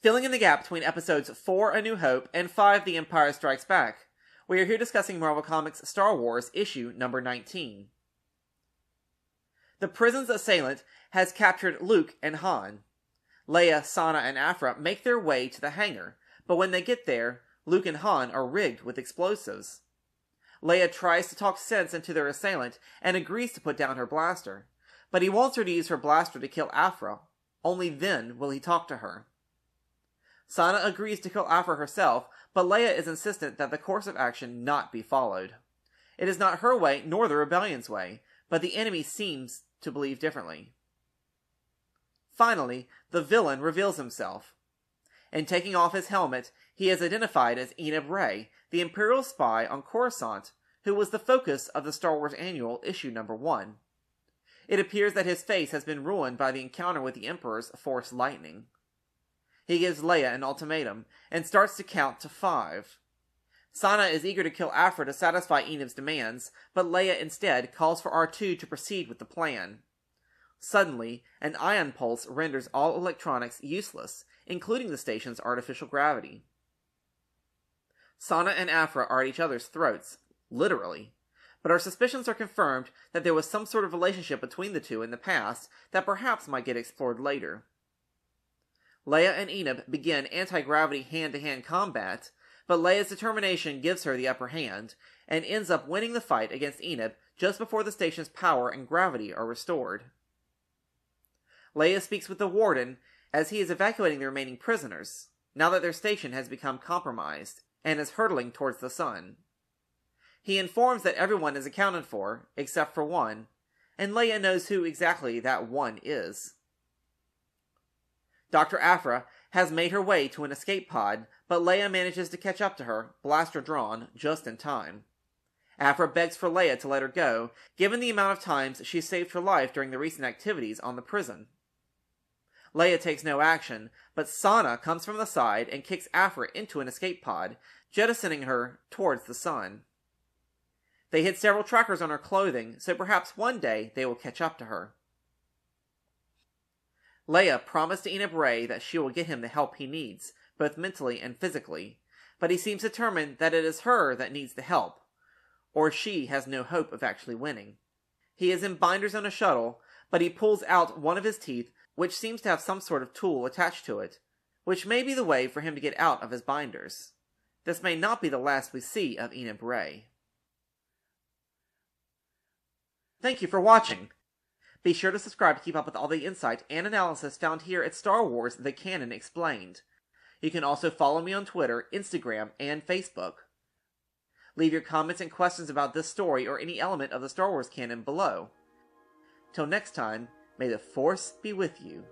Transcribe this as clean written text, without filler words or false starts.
Filling in the gap between episodes 4 A New Hope and 5 The Empire Strikes Back, we are here discussing Marvel Comics Star Wars issue number 19. The prison's assailant has captured Luke and Han. Leia, Sana, and Aphra make their way to the hangar, but when they get there, Luke and Han are rigged with explosives. Leia tries to talk sense into their assailant and agrees to put down her blaster, but he wants her to use her blaster to kill Aphra. Only then will he talk to her. Sana agrees to kill Aphra herself, but Leia is insistent that the course of action not be followed. It is not her way nor the rebellion's way, but the enemy seems to believe differently. Finally, the villain reveals himself. In taking off his helmet, he is identified as Eneb Ray, the Imperial spy on Coruscant, who was the focus of the Star Wars Annual issue number 1. It appears that his face has been ruined by the encounter with the Emperor's Force lightning. He gives Leia an ultimatum, and starts to count to 5. Sana is eager to kill Aphra to satisfy Eneb's demands, but Leia instead calls for R2 to proceed with the plan. Suddenly, an ion pulse renders all electronics useless, including the station's artificial gravity. Sana and Aphra are at each other's throats, literally, but our suspicions are confirmed that there was some sort of relationship between the two in the past that perhaps might get explored later. Leia and Eneb begin anti-gravity hand-to-hand combat, but Leia's determination gives her the upper hand, and ends up winning the fight against Eneb just before the station's power and gravity are restored. Leia speaks with the Warden as he is evacuating the remaining prisoners, now that their station has become compromised, and is hurtling towards the sun. He informs that everyone is accounted for, except for one, and Leia knows who exactly that one is. Dr. Aphra has made her way to an escape pod, but Leia manages to catch up to her, blaster drawn, just in time. Aphra begs for Leia to let her go, given the amount of times she saved her life during the recent activities on the prison. Leia takes no action, but Sana comes from the side and kicks Aphra into an escape pod, jettisoning her towards the sun. They hit several trackers on her clothing, so perhaps one day they will catch up to her. Leia promised to Eneb Ray that she will get him the help he needs, both mentally and physically, but he seems determined that it is her that needs the help, or she has no hope of actually winning. He is in binders on a shuttle, but he pulls out one of his teeth, which seems to have some sort of tool attached to it, which may be the way for him to get out of his binders. This may not be the last we see of Eneb Ray. Thank you for watching! Be sure to subscribe to keep up with all the insight and analysis found here at Star Wars The Canon Explained. You can also follow me on Twitter, Instagram, and Facebook. Leave your comments and questions about this story or any element of the Star Wars canon below. Till next time, may the Force be with you.